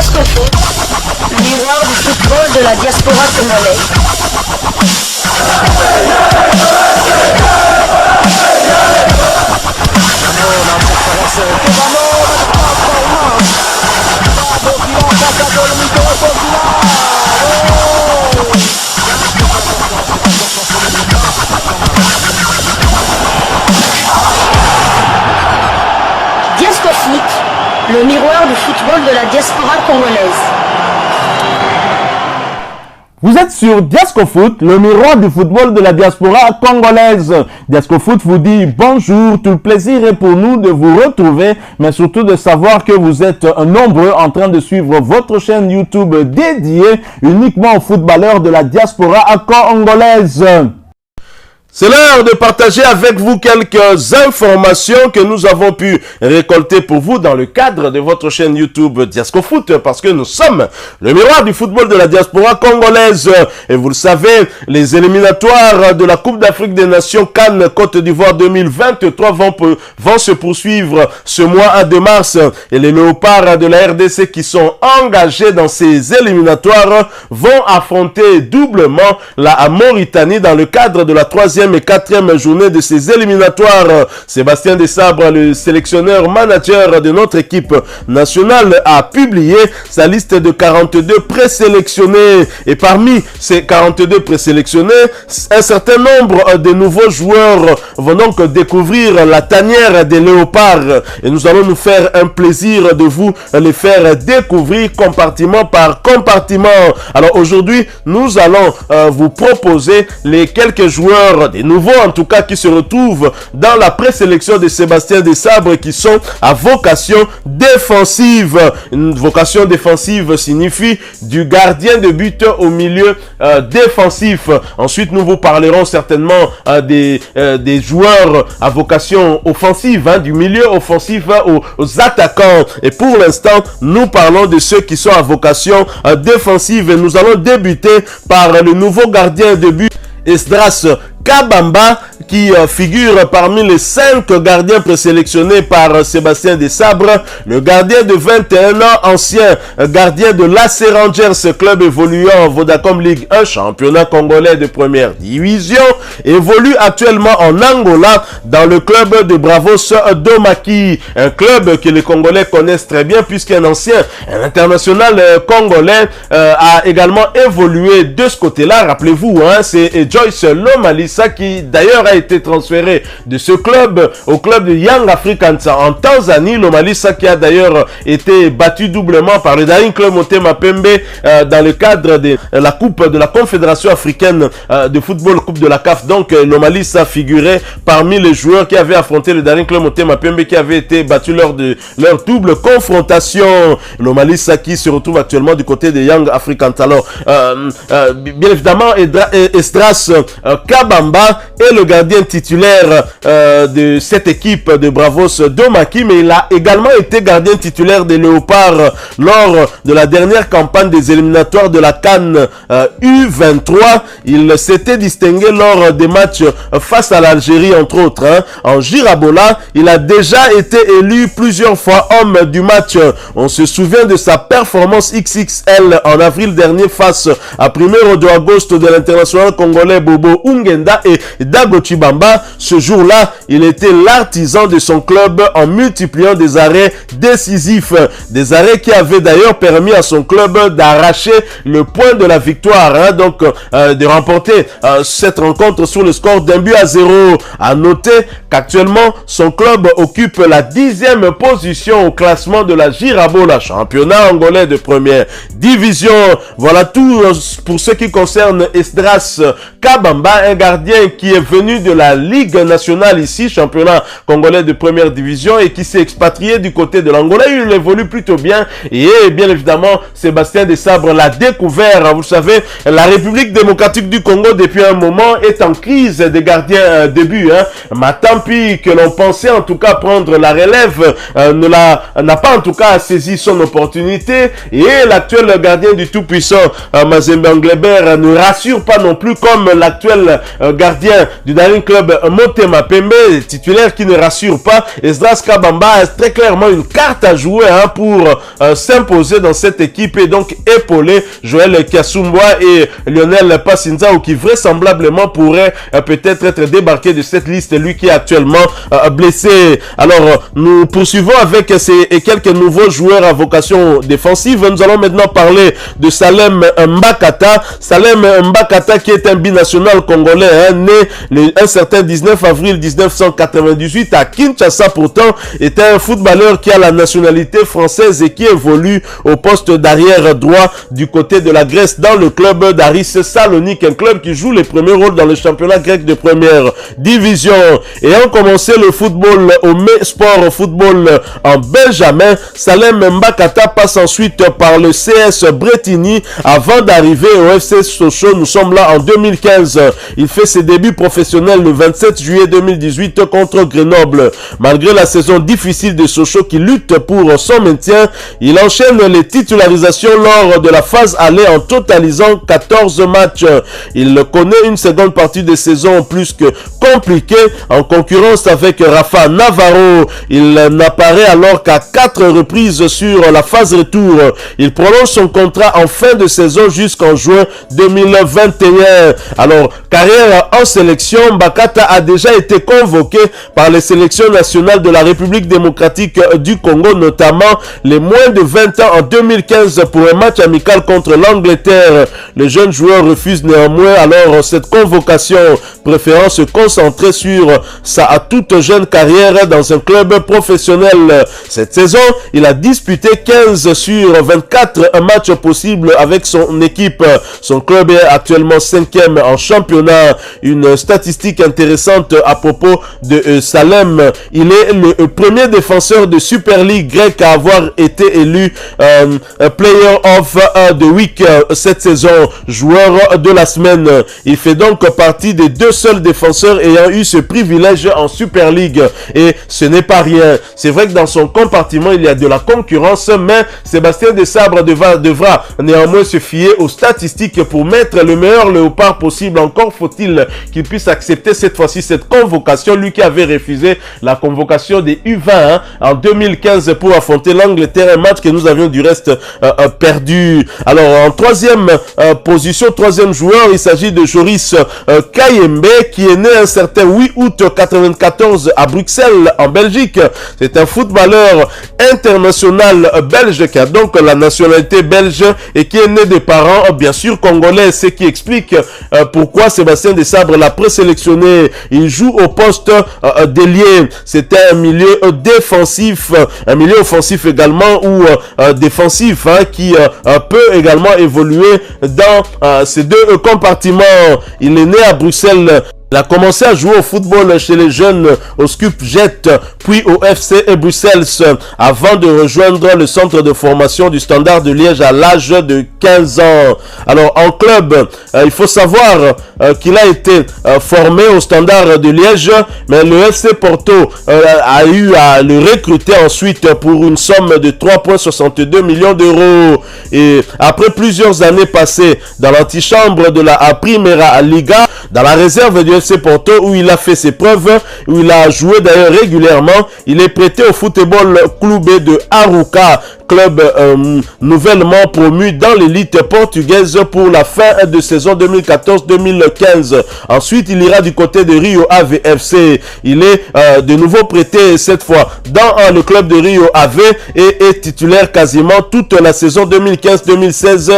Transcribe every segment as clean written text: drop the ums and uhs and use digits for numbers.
Diascofoot, le miroir du football de la diaspora congolaise. Diascofoot, le miroir du football de la diaspora congolaise. Vous êtes sur Diascofoot, le miroir du football de la diaspora congolaise. Diascofoot vous dit bonjour, tout le plaisir est pour nous de vous retrouver, mais surtout de savoir que vous êtes nombreux en train de suivre votre chaîne YouTube dédiée uniquement aux footballeurs de la diaspora congolaise. C'est l'heure de partager avec vous quelques informations que nous avons pu récolter pour vous dans le cadre de votre chaîne YouTube Diascofoot, parce que nous sommes le miroir du football de la diaspora congolaise. Et vous le savez, les éliminatoires de la Coupe d'Afrique des Nations CAN Côte d'Ivoire 2023 vont se poursuivre ce mois de mars. Et les léopards de la RDC qui sont engagés dans ces éliminatoires vont affronter doublement la Mauritanie dans le cadre de la troisième et quatrième journée de ces éliminatoires. Sébastien Desabre, le sélectionneur manager de notre équipe nationale, a publié sa liste de 42 présélectionnés. Et parmi ces 42 présélectionnés, un certain nombre de nouveaux joueurs vont donc découvrir la tanière des léopards. Et nous allons nous faire un plaisir de vous les faire découvrir compartiment par compartiment. Alors aujourd'hui, nous allons vous proposer les quelques joueurs, des nouveaux en tout cas, qui se retrouvent dans la présélection de Sébastien Desabre, qui sont à vocation défensive. Une vocation défensive signifie du gardien de but au milieu défensif. Ensuite, nous vous parlerons certainement des joueurs à vocation offensive, du milieu offensif aux attaquants. Et pour l'instant, nous parlons de ceux qui sont à vocation défensive. Et nous allons débuter par le nouveau gardien de but, Esdras Kabamba, qui figure parmi les 5 gardiens présélectionnés par Sébastien Desabre. Le gardien de 21 ans, ancien gardien de l'AC Rangers, club évoluant en Vodacom Ligue 1, championnat congolais de première division, évolue actuellement en Angola dans le club de Bravos Domaki, un club que les Congolais connaissent très bien puisqu'un un international congolais a également évolué de ce côté-là. Rappelez-vous, c'est Joyce Lomalisa qui d'ailleurs a été transféré de ce club au club de Young Africans en Tanzanie. Lomalisa qui a d'ailleurs été battu doublement par le Daring Club Motema Pembe dans le cadre de la Coupe de la Confédération africaine de football, Coupe de la CAF. Donc Lomalisa figurait parmi les joueurs qui avaient affronté le Daring Club Motema Pembe, qui avait été battu lors de leur double confrontation. Lomalisa qui se retrouve actuellement du côté de Young Africans. Alors bien évidemment, Esdras Kabamba est le gardien titulaire de cette équipe de Bravos Domaki, mais il a également été gardien titulaire des Léopards lors de la dernière campagne des éliminatoires de la CAN U23. Il s'était distingué lors des matchs face à l'Algérie, entre autres. En Girabola, il a déjà été élu plusieurs fois homme du match. On se souvient de sa performance XXL en avril dernier face à 1er d'Agosto de l'international congolais Bobo Ungenda et Dago Chibamba. Ce jour-là, il était l'artisan de son club en multipliant des arrêts décisifs. Des arrêts qui avaient d'ailleurs permis à son club d'arracher le point de la victoire, donc de remporter cette rencontre sur le score d'1-0. À noter qu'actuellement, son club occupe la 10e position au classement de la Girabola, championnat angolais de première division. Voilà tout pour ce qui concerne Esdras Kabamba, un gardien qui est venu de la Ligue nationale ici, championnat congolais de première division, et qui s'est expatrié du côté de l'Angola. Il évolue plutôt bien et bien évidemment Sébastien Desabre l'a découvert. Vous savez, la République démocratique du Congo depuis un moment est en crise des gardiens de but. Matampi, que l'on pensait en tout cas prendre la relève, n'a pas en tout cas saisi son opportunité, et l'actuel gardien du tout-puissant Mazembe Anglebert ne rassure pas non plus comme l'actuel gardien du Daring Club Motema Pembe, titulaire qui ne rassure pas. Esdras Kabamba a très clairement une carte à jouer pour s'imposer dans cette équipe et donc épauler Joël Kiasumboa et Lionel Passinzao qui vraisemblablement pourrait peut-être être débarqué de cette liste, lui qui est actuellement blessé. Alors nous poursuivons avec ces quelques nouveaux joueurs à vocation défensive. Nous allons maintenant parler de Salem Mbakata. Salem Mbakata qui est un binational congolais, né un certain 19 avril 1998 à Kinshasa, pourtant est un footballeur qui a la nationalité française et qui évolue au poste d'arrière droit du côté de la Grèce dans le club d'Aris Salonique, un club qui joue les premiers rôles dans le championnat grec de première division. Ayant commencé le football au Sport Football en Benjamin, Salem Mbakata passe ensuite par le CS Bretigny avant d'arriver au FC Sochaux. Nous sommes là en 2015. Il fait ses débuts professionnels le 27 juillet 2018 contre Grenoble. Malgré la saison difficile de Sochaux qui lutte pour son maintien, il enchaîne les titularisations lors de la phase aller en totalisant 14 matchs. Il connaît une seconde partie de saison plus que compliquée en concurrence avec Rafa Navarro. Il n'apparaît alors qu'à 4 reprises sur la phase retour. Il prolonge son contrat en fin de saison jusqu'en juin 2021. Alors, carrière en sélection, Mbakata a déjà été convoqué par les sélections nationales de la République démocratique du Congo, notamment les moins de 20 ans en 2015 pour un match amical contre l'Angleterre. Le jeune joueur refuse néanmoins alors cette convocation, préférant se concentrer sur sa toute jeune carrière dans un club professionnel. Cette saison, il a disputé 15 sur 24 matchs possibles avec son équipe. Son club est actuellement 5e en championnat. Une statistique intéressante à propos de Salem. Il est le premier défenseur de Super League grecque à avoir été élu Player of the Week cette saison, joueur de la semaine. Il fait donc partie des 2 seuls défenseurs ayant eu ce privilège en Super League et ce n'est pas rien. C'est vrai que dans son compartiment il y a de la concurrence, mais Sébastien Desabre devra néanmoins se fier aux statistiques pour mettre le meilleur léopard possible. Encore faut-il qu'il puisse accepter cette fois-ci cette convocation, lui qui avait refusé la convocation des U20 en 2015 pour affronter l'Angleterre, un match que nous avions du reste perdu. Alors en troisième position, troisième joueur, il s'agit de Joris Kayembe qui est né un certain 8 août 94 à Bruxelles en Belgique. C'est un footballeur international belge qui a donc la nationalité belge et qui est né de parents bien sûr congolais, ce qui explique pourquoi Sébastien Desabre l'a présélectionné. Il joue au poste d'ailier. C'était un milieu défensif, un milieu offensif également ou défensif qui peut également évoluer dans ces 2 compartiments. Il est né à Bruxelles. Il a commencé à jouer au football chez les jeunes au Skupjet, puis au FC Bruxelles, avant de rejoindre le centre de formation du Standard de Liège à l'âge de 15 ans. Alors en club, il faut savoir qu'il a été formé au Standard de Liège, mais le FC Porto a eu à le recruter ensuite pour une somme de 3,62 millions d'euros. Et après plusieurs années passées dans l'antichambre de la Primera Liga, dans la réserve du FC Porto où il a fait ses preuves, où il a joué d'ailleurs régulièrement, il est prêté au Football Clube de Arouca, club nouvellement promu dans l'élite portugaise pour la fin de saison 2014-2015. Ensuite, il ira du côté de Rio Ave FC. Il est de nouveau prêté cette fois dans le club de Rio Ave et est titulaire quasiment toute la saison 2015-2016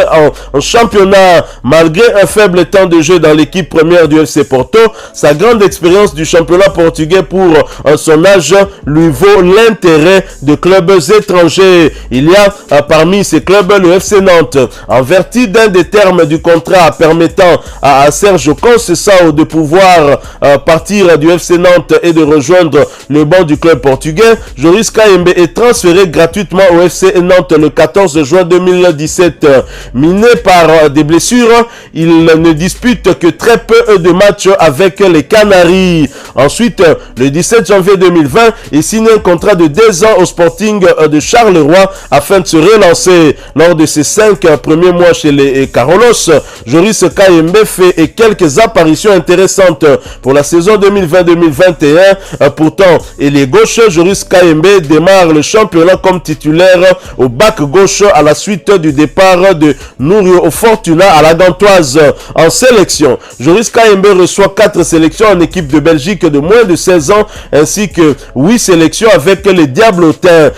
en championnat. Malgré un faible temps de jeu dans l'équipe première du FC Porto, sa grande expérience du championnat portugais pour son âge lui vaut l'intérêt de clubs étrangers. Il y a parmi ces clubs le FC Nantes. En vertu d'un des termes du contrat permettant à Serge Conceição de pouvoir partir du FC Nantes et de rejoindre le banc du club portugais, Joris Kayembe est transféré gratuitement au FC Nantes le 14 juin 2017. Miné par des blessures, il ne dispute que très peu de matchs avec les Canaries. Ensuite, le 17 janvier 2020, il signe un contrat de 2 ans au Sporting de Charleroi afin de se relancer lors de ses 5 premiers mois chez les Carolus. Joris Kayembe fait quelques apparitions intéressantes pour la saison 2020-2021. Pourtant, ailier gauche, Joris Kayembe démarre le championnat comme titulaire au back gauche à la suite du départ de Nourio Fortuna à la Gantoise. En sélection, Joris Kayembe reçoit 4 sélections en équipe de Belgique de moins de 16 ans ainsi que 8 sélections avec les Diablotins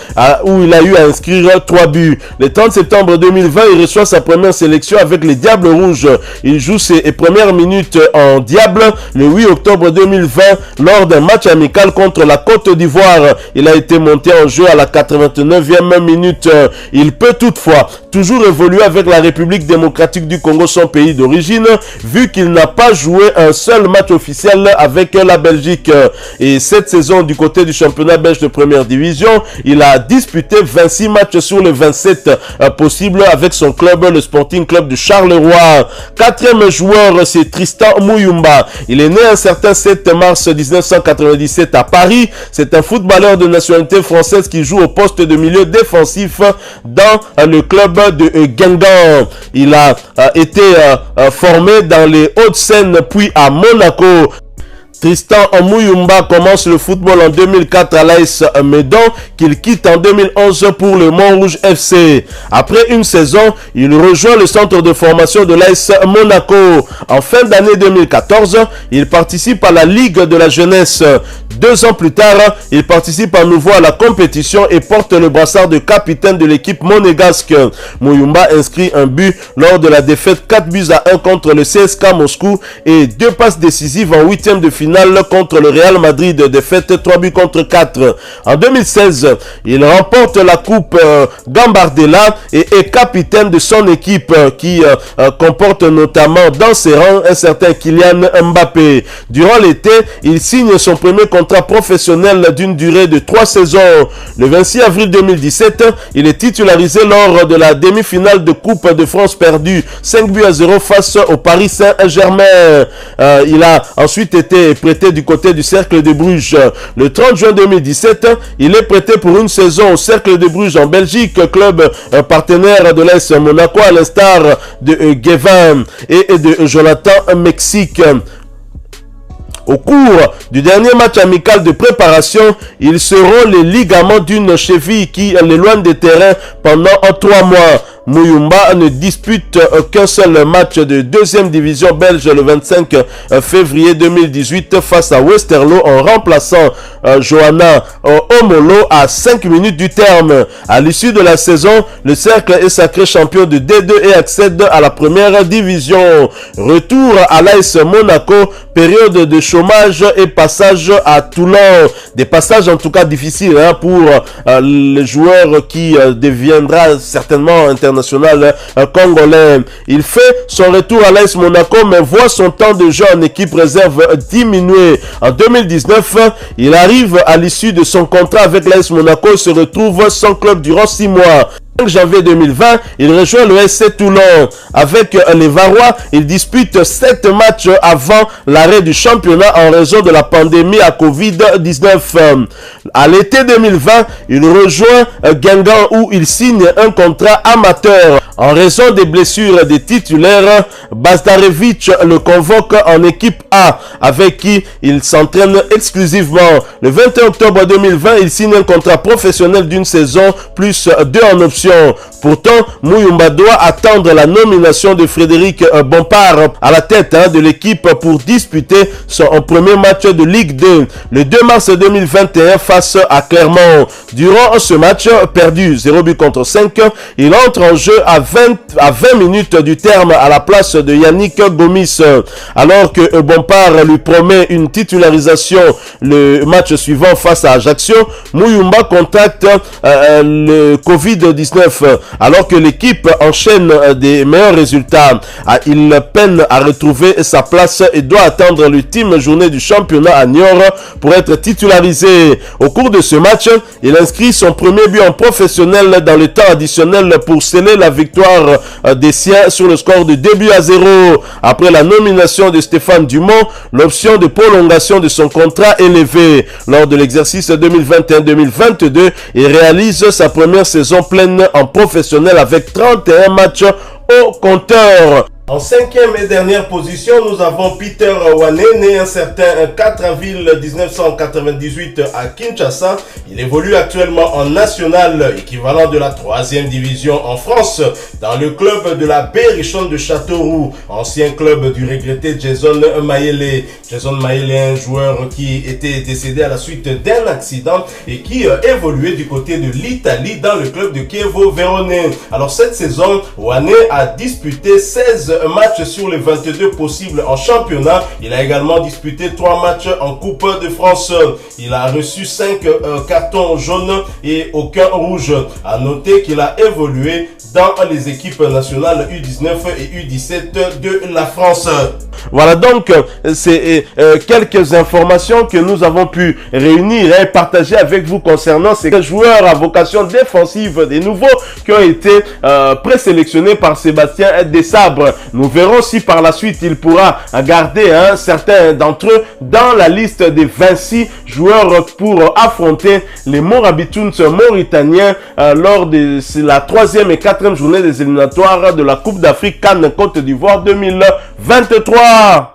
où il a eu à inscrire 3 buts. Le 30 septembre 2020, il reçoit sa première sélection avec les Diables Rouges. Il joue ses premières minutes en Diable le 8 octobre 2020 lors d'un match amical contre la Côte d'Ivoire. Il a été monté en jeu à la 89e minute. Il peut toutefois toujours évoluer avec la République démocratique du Congo, son pays d'origine, vu qu'il n'a pas joué un seul match officiel avec la Belgique. Et cette saison, du côté du championnat belge de première division, il a disputé 26 matchs sur les 27 possibles avec son club, le Sporting Club de Charleroi. 4e joueur, c'est Tristan Muyumba. Il est né un certain 7 mars 1997 à Paris. C'est un footballeur de nationalité française qui joue au poste de milieu défensif dans le club de Guingamp. Il a été formé dans les Hauts-de-Seine puis à Monaco. Tristan Muyumba commence le football en 2004 à l'AS Meudon qu'il quitte en 2011 pour le Montrouge FC. Après une saison, il rejoint le centre de formation de l'AS Monaco. En fin d'année 2014, il participe à la Ligue de la Jeunesse. 2 ans plus tard, il participe à nouveau à la compétition et porte le brassard de capitaine de l'équipe monégasque. Muyumba inscrit un but lors de la défaite 4-1 contre le CSKA Moscou et 2 passes décisives en 8e de finale contre le Real Madrid, défaite 3-4. En 2016, il remporte la coupe Gambardella et est capitaine de son équipe qui comporte notamment dans ses rangs un certain Kylian Mbappé. Durant l'été, il signe son premier contrat professionnel d'une durée de 3 saisons. Le 26 avril 2017, il est titularisé lors de la demi-finale de Coupe de France perdue 5-0 face au Paris Saint-Germain. Il a ensuite été prêté du côté du Cercle de Bruges. Le 30 juin 2017, il est prêté pour une saison au Cercle de Bruges en Belgique, club partenaire de l'AS Monaco à l'instar de Guevin et de Jonathan Mexique. Au cours du dernier match amical de préparation, ils seront les ligaments d'une cheville qui l'éloigne des terrains pendant 3 mois. Muyumba ne dispute qu'un seul match de 2e division belge le 25 février 2018 face à Westerlo en remplaçant Johanna Omolo à 5 minutes du terme. À l'issue de la saison, le Cercle est sacré champion de D2 et accède à la première division. Retour à l'AS Monaco, période de chômage et passage à Toulon. Des passages en tout cas difficiles pour le joueur qui deviendra certainement international congolais. Il fait son retour à l'AS Monaco mais voit son temps de jeu en équipe réserve diminuer. En 2019, il arrive à l'issue de son contrat avec l'AS Monaco et se retrouve sans club durant 6 mois. 5 janvier 2020, il rejoint le SC Toulon. Avec les Varois, il dispute 7 matchs avant l'arrêt du championnat en raison de la pandémie à Covid-19. À l'été 2020, il rejoint Guingamp où il signe un contrat amateur. En raison des blessures des titulaires, Bazdarevich le convoque en équipe A avec qui il s'entraîne exclusivement. Le 21 octobre 2020, il signe un contrat professionnel d'une saison plus 2 en option. Pourtant, Muyumba doit attendre la nomination de Frédéric Bompard à la tête de l'équipe pour disputer son premier match de Ligue 2 le 2 mars 2021 face à Clermont. Durant ce match perdu 0-5, il entre en jeu à 20 minutes du terme à la place de Yannick Gomis. Alors que Bompard lui promet une titularisation le match suivant face à Ajaccio, Muyumba contracte le Covid-19. Alors que l'équipe enchaîne des meilleurs résultats, il peine à retrouver sa place et doit attendre l'ultime journée du championnat à Niort pour être titularisé. Au cours de ce match, il inscrit son premier but en professionnel dans le temps additionnel pour sceller la victoire des siens sur le score de 2-0. Après la nomination de Stéphane Dumont, l'option de prolongation de son contrat est levée. Lors de l'exercice 2021-2022, il réalise sa première saison pleine en professionnel avec 31 matchs au compteur. En cinquième et dernière position, nous avons Peter Wane, né un certain 4 avril 1998 à Kinshasa. Il évolue actuellement en national, équivalent de la 3e division en France, dans le club de la Berrichonne de Châteauroux, ancien club du regretté Jason Mayele. Jason Mayele, un joueur qui était décédé à la suite d'un accident et qui évoluait du côté de l'Italie dans le club de Chievo Vérone. Alors cette saison, Wane a disputé 16 matchs sur les 22 possibles en championnat. Il a également disputé 3 matchs en Coupe de France. Il a reçu 5 cartons jaunes et aucun rouge. À noter qu'il a évolué dans les équipes nationales U19 et U17 de la France. Voilà donc, c'est quelques informations que nous avons pu réunir et partager avec vous concernant ces joueurs à vocation défensive, des nouveaux qui ont été présélectionnés par Sébastien Desabre. Nous verrons si par la suite il pourra garder certains d'entre eux dans la liste des 26 joueurs pour affronter les Morabituns mauritaniens lors de la 3e et 4e journée des éliminatoires de la Coupe d'Afrique CAN Côte d'Ivoire 2023.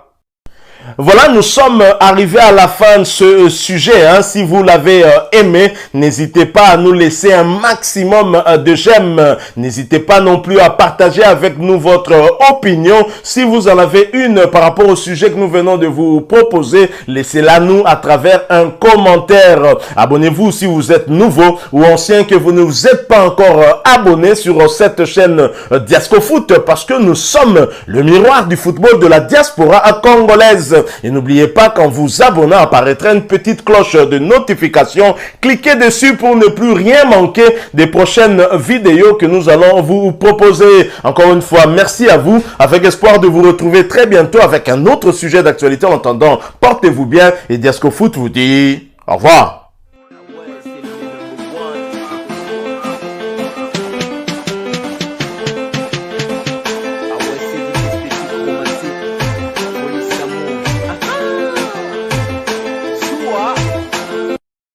Voilà, nous sommes arrivés à la fin de ce sujet. Si vous l'avez aimé, n'hésitez pas à nous laisser un maximum de j'aime. N'hésitez pas non plus à partager avec nous votre opinion. Si vous en avez une par rapport au sujet que nous venons de vous proposer, laissez-la nous à travers un commentaire. Abonnez-vous si vous êtes nouveau ou ancien que vous ne vous êtes pas encore abonné sur cette chaîne Diascofoot, parce que nous sommes le miroir du football de la diaspora congolaise. Et n'oubliez pas qu'en vous abonnant apparaîtra une petite cloche de notification. Cliquez dessus pour ne plus rien manquer des prochaines vidéos que nous allons vous proposer. Encore une fois, merci à vous, avec espoir de vous retrouver très bientôt avec un autre sujet d'actualité. En attendant, portez-vous bien et Diascofoot vous dit au revoir.